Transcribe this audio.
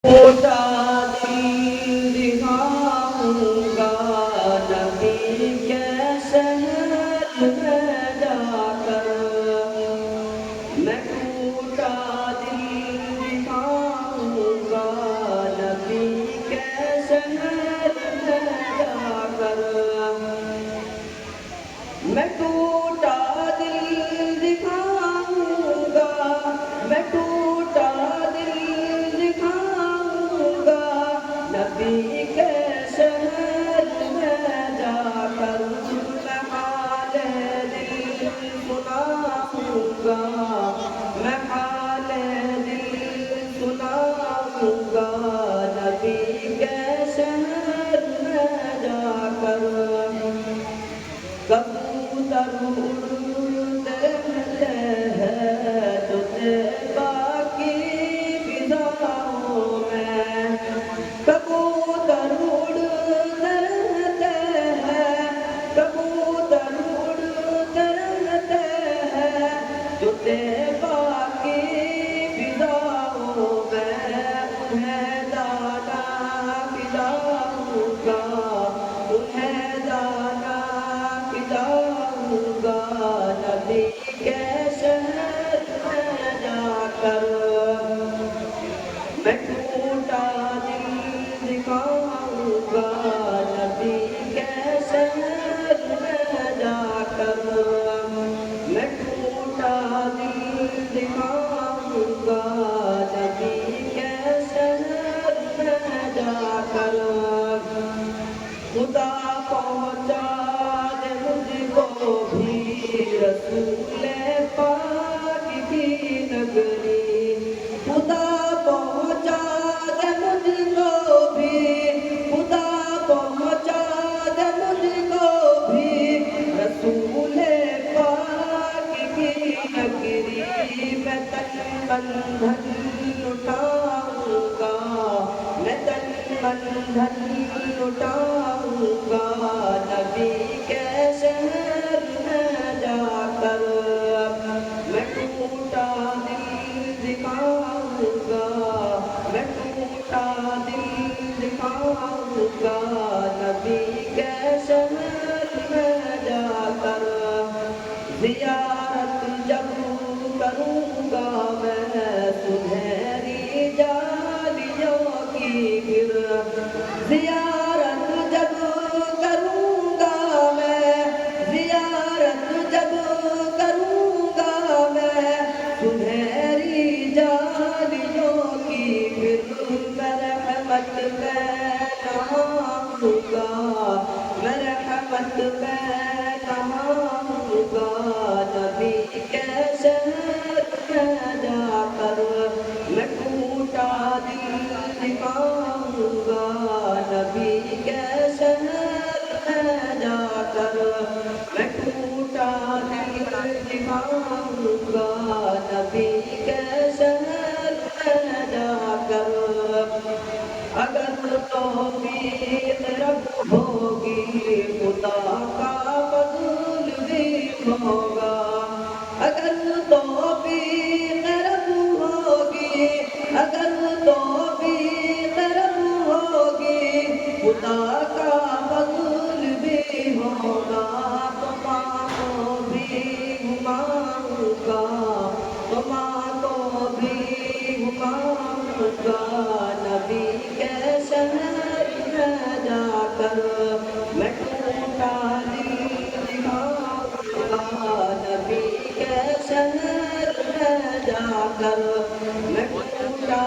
ٹوٹا دل دکھاؤں گا نبی کے شہر میں جا کر میں ٹوٹا دل دکھاؤں گا نبی کے شہر میں جا کر میں ٹوٹا دل دکھاؤں گا میں ٹوٹا دل دکھاؤں گا نبی کے شہر میں جا کر میں حال دل سناؤں گا میں حال دل سناؤں گا نبی کے شہر میں جا کر کبوتر اڑتے ہیں تجھے باقی فضاؤں میں کبوتر اڑتے ہیں کبوتر اڑتے ہیں تجھے باقی فضاؤں میں انہیں دانا کھلاؤں گا انہیں دانا کھلاؤں گا نبی کے شہر میں جا کر میں ٹوٹا دل دکھاؤں گا نبی کے شہر میں جا کر میں ٹوٹا دل دکھاؤں گا نبی کے شہر میں جا کر خدا پہنچا دے مجھ کو بھی رسول پاک کی نگری خدا پہنچا دے مجھ کو بھی خدا پہنچا دے مجھ کو بھی رسول پاک کی نگری میں تن بندھن اٹھاؤں گا میں تن بندھن اٹھاؤں گا نبی کے شہر میں جا کر میں ٹوٹا دل دکھاؤں گا میں ٹوٹا دل دکھاؤں گا نبی کے شہر میں جا کر زیارت جب کروں گا میں سنہری جالیوں کی پھر زیارت جب کروں گا میں زیارت جب کروں گا میں سنہری جالیوں کی پھر میں رحمت میں نہاؤں گا میں رحمت میں نہاؤں گا نبی کے شہر میں جا کر میں ٹوٹا دل دکھاؤں گا نبی کے شہر میں جا کر میں ٹوٹا دل دکھاؤں گا نبی کے شہر میں جا کر اگر توفیق رب ہوگی خدا کا فضل بھی ہوگا اگر توفیق رب ہوگی اگر توفیق رب ہوگی خدا کا فضل بھی ہوگا تو ماں کو بھی گھماؤں گا تو ماں کو بھی گھماؤں گا نبی کے شہر میں جا کر میں ٹوٹا دل دکھاؤں گا نبی کے شہر میں جا کر میں ٹوٹا